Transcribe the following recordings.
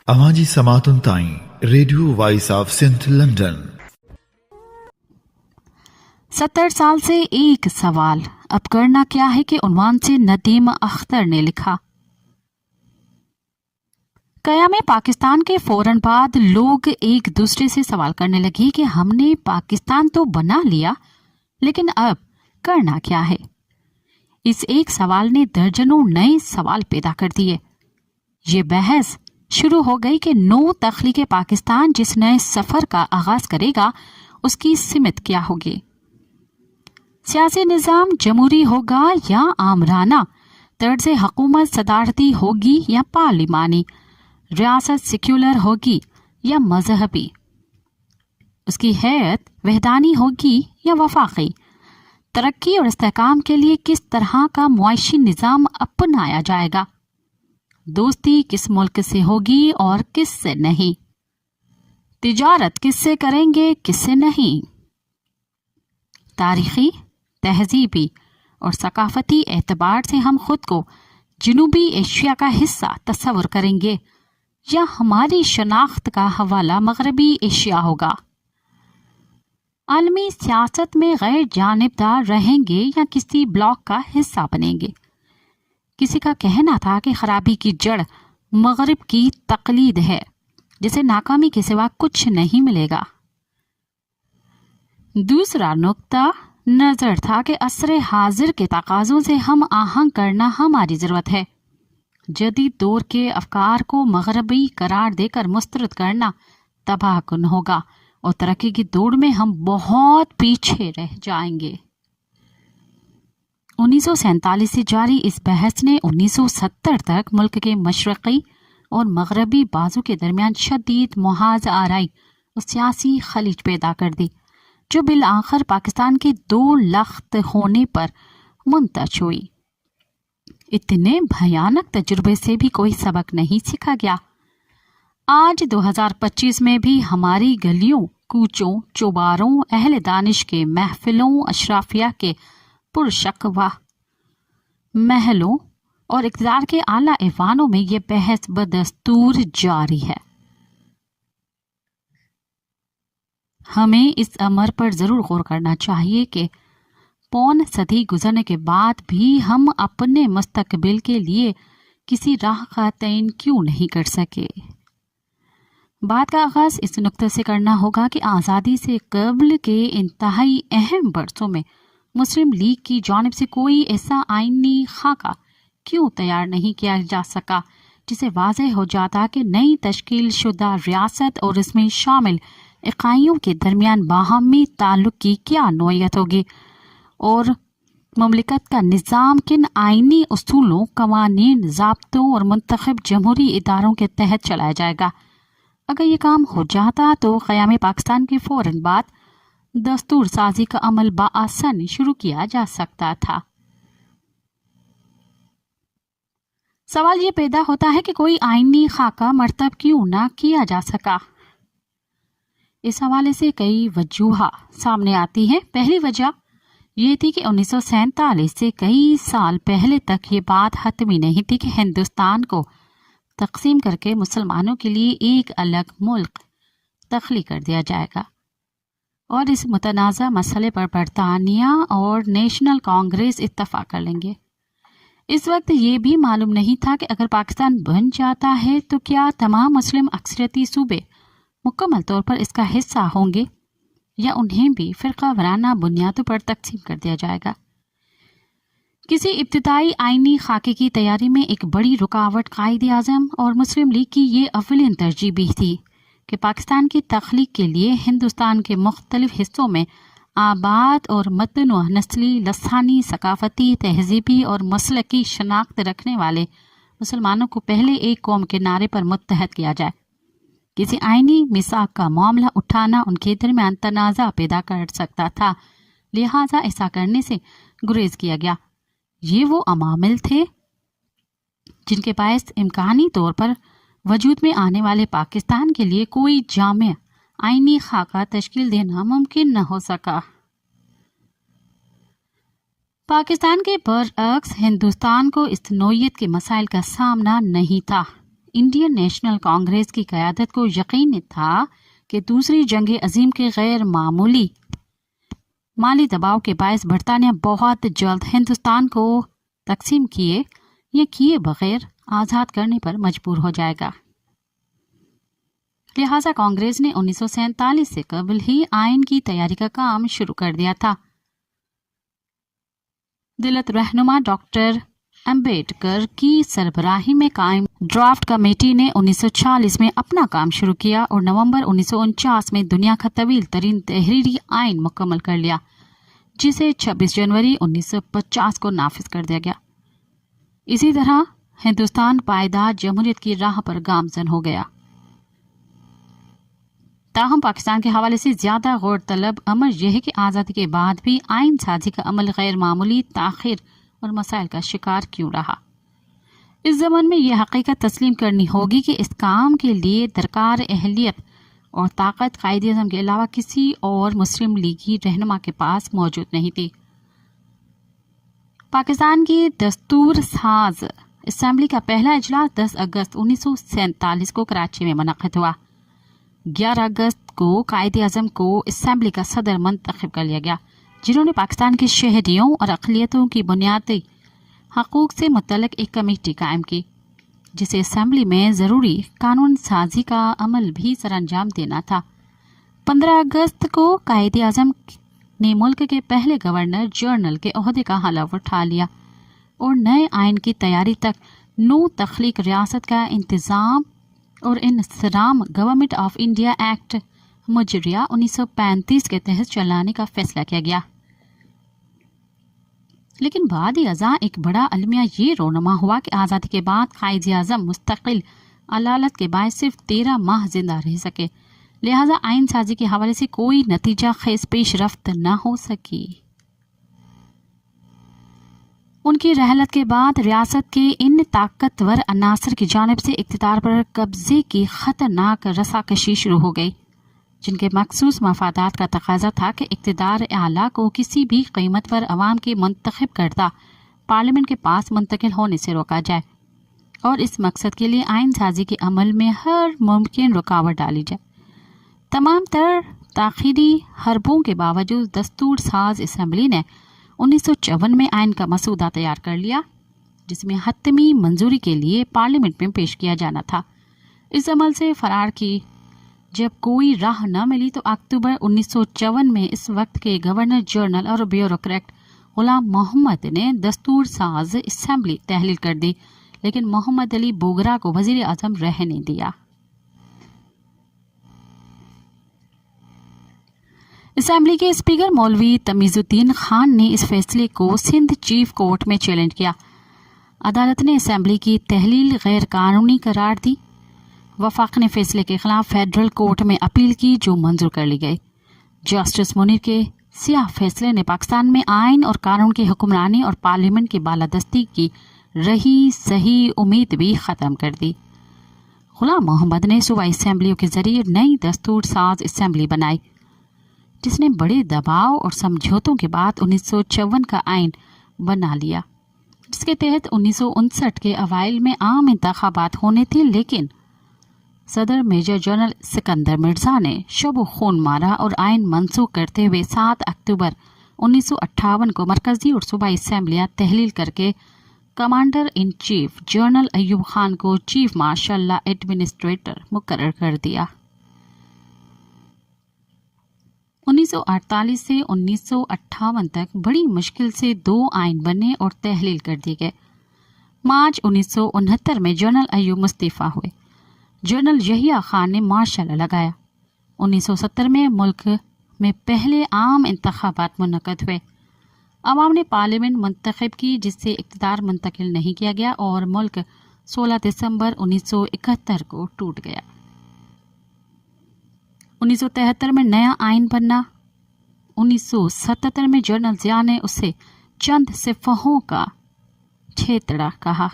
आवाज़ी समातुन ताईं radio voice of Sindh London. 70 साल से एक सवाल, अब करना क्या है के उन्वान से नदीम अख्तर ने लिखा। क़याम पाकिस्तान के फौरन बाद लोग एक दूसरे से सवाल करने लगे कि हमने पाकिस्तान तो बना लिया, लेकिन अब करना क्या है। इस एक सवाल ने दर्जनों नए सवाल पैदा कर दिए। ये बहस शुरू हो गई कि नौ तख्लीक पाकिस्तान जिस नए सफर का आगाज करेगा उसकी सिमत क्या होगी। सियासी निज़ाम जमहूरी होगा या आमराना, तर्ज हुकूमत सदारती होगी या पार्लिमानी, रियासत सेक्युलर होगी या मजहबी, उसकी हैत वहदानी होगी या वफाकी, तरक्की और इस्तेहकाम के लिए किस तरह का मुआशी निज़ाम अपनाया जाएगा, दोस्ती किस मुल्क से होगी और किस से नहीं, तिजारत किससे करेंगे किससे नहीं, तारीखी, तहजीबी और सकाफती एतबार से हम खुद को जनूबी एशिया का हिस्सा तस्वुर करेंगे या हमारी शनाख्त का हवाला मगरबी एशिया होगा। आलमी सियासत में गैर जानिबदार रहेंगे या किसी ब्लॉक का हिस्सा बनेंगे। किसी का कहना था कि खराबी की जड़ मगरिब की तकलीद है, जिसे नाकामी के सिवा कुछ नहीं मिलेगा। दूसरा नुक्ता नजर था कि असरे हाजिर के तकाज़ों से हम आहंग करना हमारी ज़रूरत है। जदीद दौर के अफकार को मगरबी करार देकर मुस्तरद करना तबाहकुन होगा और तरक्की की दौड़ में हम बहुत पीछे रह जाएंगे। 1947 से जारी इस बहस ने 1970 तक मुल्क के मशरक़ी और मगरबी बाजू के दरमियान शदीद मुहाज़ आराई और सियासी खलीज पैदा कर दी, जो बिल आखिर पाकिस्तान के 2 लख्त होने पर मुंतज हुई। इतने भयानक तजुर्बे से भी कोई सबक नहीं सीखा गया। आज 2025 में भी हमारी गलियों, कूचों, चौबारों, अहले दानिश के महफिलों, अशराफिया के पुरशकवा महलों और इक़्तिदार के आला ऐवानों में ये बहस बदस्तूर जारी है। हमें इस अमर पर जरूर गौर करना चाहिए कि पौन सदी गुजरने के बाद भी हम अपने मुस्तकबिल के लिए किसी राह का तयन क्यों नहीं कर सके। बात का आगाज इस नुक्ते से करना होगा कि आज़ादी से कबल के इंतहाई अहम बरसों में मुस्लिम लीग की जानिब से कोई ऐसा आईनी खाका क्यों तैयार नहीं किया जा सका जिसे वाज़ेह हो जाता कि नई तश्कील शुदा रियासत और इसमें शामिल इकाइयों के दरमियान बाहमी ताल्लुक की क्या नोयत होगी और ममलिकत का निज़ाम किन आईनी उसूलों, कवानीन, ज़ाब्तों और मुंतखब जमहूरी इदारों के तहत चलाया जाएगा। अगर ये काम हो जाता तो क़याम पाकिस्तान के फौरन बाद दस्तूर साजी का अमल बाआसानी शुरू किया जा सकता था। सवाल ये पैदा होता है कि कोई आईनी खाका मरतब क्यों ना किया जा सका। इस हवाले से कई वजूहा सामने आती हैं। पहली वजह ये थी कि 1947 से कई साल पहले तक ये बात हतमी नहीं थी कि हिंदुस्तान को तकसीम करके मुसलमानों के लिए एक अलग मुल्क तख्लीक कर दिया जाएगा और इस मुतनाज़ा मसले पर बरतानिया और नेशनल कांग्रेस इत्तफाक कर लेंगे। इस वक्त ये भी मालूम नहीं था कि अगर पाकिस्तान बन जाता है तो क्या तमाम मुस्लिम अक्सरियती सूबे मुकम्मल तौर पर इसका हिस्सा होंगे या उन्हें भी फ़िरका वाराना बुनियादों पर तकसीम कर दिया जाएगा। किसी इब्तिदाई आईनी खाके की तैयारी में एक बड़ी रुकावट कायदे आज़म और मुस्लिम लीग की ये अव्वलीन तरजीह भी थी कि पाकिस्तान की तख्लीक के लिए हिंदुस्तान के मुख्तलिफ हिस्सों में आबाद और मतनू नस्ली, लसानी, सकाफती, तहजीबी और मसलकी शनाख्त रखने वाले मुसलमानों को पहले एक कौम के नारे पर मुत्तहद किया जाए। किसी आईनी मिसाक का मामला उठाना उनके दरमियान तनाज़ा पैदा कर सकता था, लिहाजा ऐसा करने से गुरेज किया गया। ये वो अमामिल थे जिनके बायस इम्कानी तौर पर वजूद में आने वाले पाकिस्तान के लिए कोई जामे आईनी खाका तश्कील देना मुमकिन न हो सका। पाकिस्तान के बरअक्स हिंदुस्तान को इस नोयत के मसाइल का सामना नहीं था। इंडियन नेशनल कांग्रेस की क़यादत को यकीन था कि दूसरी जंग अजीम के गैर मामूली माली दबाव के बायस बरतानिया बहुत जल्द हिंदुस्तान को तकसीम किए या किए बगैर आज़ाद करने पर मजबूर हो जाएगा। लिहाजा कांग्रेस ने 1947 से कबल ही आइन की तैयारी का काम शुरू कर दिया था। दिलत रहनुमा डॉक्टर अम्बेडकर की सरबराही में कायम ड्राफ्ट कमेटी ने 1940 में अपना काम शुरू किया और नवंबर 1949 में दुनिया का तवील तरीन तहरीरी आइन मुकम्मल कर लिया, जिसे 26 जनवरी 1950 को नाफिज कर दिया गया। इसी तरह हिंदुस्तान पायदार जमहूरियत की राह पर गामजन हो गया। ताहम पाकिस्तान के हवाले से ज्यादा गौर तलब अमर यह है कि आज़ादी के बाद भी आइन साजी का अमल गैर मामूली ताखिर और मसाइल का शिकार क्यों रहा। इस ज़माने में यह हकीकत तस्लीम करनी होगी कि इस काम के लिए दरकार अहलियत और ताकत कायदे आज़म के अलावा किसी और मुस्लिम लीगी रहनुमा के पास मौजूद नहीं थी। पाकिस्तान की दस्तूर साज असेंबली का पहला इजलास 10 अगस्त 1947 को कराची में मुनक़िद हुआ। 11 अगस्त को कायदे आज़म को असेंबली का सदर मंतखब कर लिया गया, जिन्होंने पाकिस्तान के शहरियों और अक़लियतों की बुनियादी हकूक़ से मुतल्लिक़ एक कमेटी कायम की, जिसे असेंबली में ज़रूरी कानून साजी का अमल भी सरअंजाम देना था। 15 अगस्त को कायदे आज़म ने मुल्क के पहले गवर्नर जनरल के ओहदे का हलफ उठा लिया और नए आइन की तैयारी तक नौ तख्लीक रियासत का इंतज़ाम और इंसराम government of India act Mujaria 1935 के तहत चलाने का फैसला किया गया। लेकिन बाद अज़ा एक बड़ा अलमिया ये रोनमा हुआ कि आज़ादी के बाद कायदे आज़म मुस्तकिल अलालत के बायस सिर्फ 13 माह जिंदा रह सके, लिहाजा आइन साजी के हवाले से कोई नतीजा खेज पेश रफ्त न हो सकी। उनकी रहलत के बाद रियासत के इन ताकतवर अनासर की जानिब से इक़्तिदार पर कब्जे की खतरनाक रसाकशी शुरू हो गई, जिनके मखसूस मफादात का तकाजा था कि इक़्तिदार आला को किसी भी कीमत पर अवाम के मुंतखब करदा पार्लियामेंट के पास मुंतकिल होने से रोका जाए और इस मकसद के लिए आइन साजी के अमल में हर मुमकिन रुकावट डाली जाए। तमाम तर ताख़ीरी हरबों के बावजूद दस्तूर साज असेंबली ने 1954 में आइन का मसूदा तैयार कर लिया, जिसमें हतमी मंजूरी के लिए पार्लियामेंट में पेश किया जाना था। इस अमल से फरार की जब कोई राह न मिली तो अक्टूबर 1954 में इस वक्त के गवर्नर जनरल और ब्यूरोक्रेट गुलाम मोहम्मद ने दस्तूर साज असेंबली तहलील कर दी, लेकिन मोहम्मद अली बोगरा को वजीर आज़म रहने दिया। असेंबली के स्पीकर मौलवी तमीजुद्दीन खान ने इस फैसले को सिंध चीफ कोर्ट में चैलेंज किया। अदालत ने असेंबली की तहलील गैर कानूनी करार दी। वफाक ने फैसले के खिलाफ फेडरल कोर्ट में अपील की, जो मंजूर कर ली गई। जस्टिस मुनीर के सियाह फैसले ने पाकिस्तान में आइन और कानून की हुक्मरानी और पार्लियामेंट की बालादस्ती की रही सही उम्मीद भी ख़त्म कर दी। गुलाम मोहम्मद ने सूबाई असेंबलियों के जरिए नई दस्तूर साज असेंबली बनाई, जिसने बड़े दबाव और समझौतों के बाद 1954 का आइन बना लिया, जिसके तहत 1959 के अवाइल में आम इंतखाबात होने थे, लेकिन सदर मेजर जनरल सिकंदर मिर्जा ने शब खून मारा और आइन मनसूख करते हुए 7 अक्टूबर 1958 को मरकजी और सूबाई असेंबलियां तहलील करके commander in chief general Ayub Khan को चीफ मार्शल एडमिनिस्ट्रेटर मुकर्रर कर दिया। 1948 से 1958 तक बड़ी मुश्किल से 2 आइन बने और तहलील कर दिए गए। मार्च 1969 में जनरल अयूब मुस्तफ़ा हुए। जनरल यहिया खान ने मार्शल लगाया। 1970 में मुल्क में पहले आम इंतखाबात मुनक़द हुए। अवाम ने पार्लियामेंट मुंतखब की, जिससे इक़्तिदार मुंतकिल नहीं किया गया और मुल्क 16 दिसंबर 1971 को टूट गया। 1973 में नया आइन बनना। 1977 में जनरल ज़िया ने उसे चंद सिफहों का छेतड़ा कहा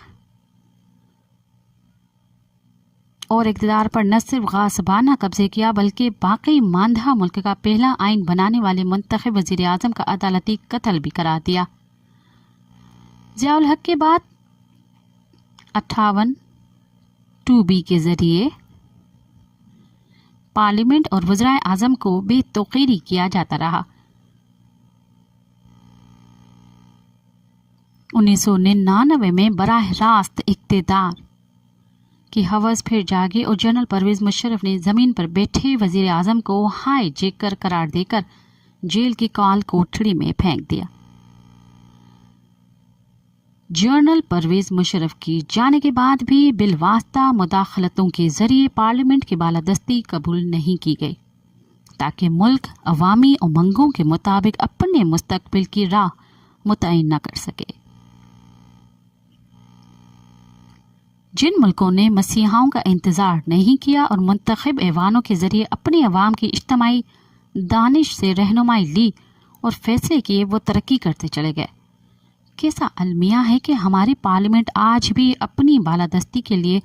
और इक़्तिदार पर न सिर्फ गासबाना कब्जे किया, बल्कि बाकी मांधा मुल्क का पहला आइन बनाने वाले मुंतखब वज़ीर आज़म का अदालती कत्ल भी करा दिया। ज़ियाउल हक के बाद 58 2B के जरिए पार्लियामेंट और वज़राए आज़म को बेतौकीरी किया जाता रहा। 1999 में बराह रास्त इक़्तिदार की हवस फिर जागी और जनरल परवेज मुशर्रफ ने जमीन पर बैठे वजीर आजम को हाईजैकर करार देकर जेल की काल कोठड़ी में फेंक दिया। जनरल परवेज मुशर्रफ की जाने के बाद भी बिलवास्ता मुदाखलतों के जरिए पार्लियामेंट की बालादस्ती कबूल नहीं की गई ताकि मुल्क अवामी उमंगों के मुताबिक अपने मुस्तकबिल की राह मुतय्यन न कर सके। जिन मुल्कों ने मसीहाओं का इंतजार नहीं किया और मुंतखब ऐवानों के जरिए अपने अवाम की इज्तिमाई दानिश से रहनुमाई ली और फैसले किए, वो तरक्की करते चले गए। कैसा अलमिया है कि हमारी पार्लियामेंट आज भी अपनी बालादस्ती के लिए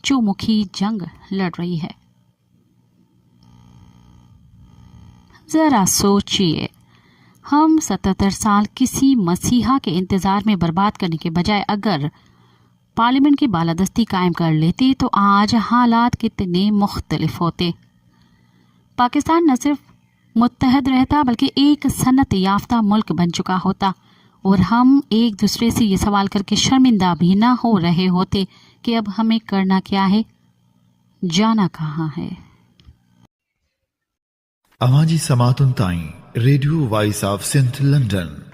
चौमुखी जंग लड़ रही है। जरा सोचिए, हम 77 साल किसी मसीहा के इंतजार में बर्बाद करने के बजाय अगर पार्लियामेंट की बालादस्ती कायम कर लेते तो आज हालात कितने मुख्तलिफ होते। पाकिस्तान न सिर्फ मुत्तहद रहता बल्कि एक सनत याफ्ता मुल्क बन चुका होता और हम एक दूसरे से ये सवाल करके शर्मिंदा भी ना हो रहे होते कि अब हमें करना क्या है, जाना कहाँ है। अवाजी समातुन ताई radio voice of Sindh London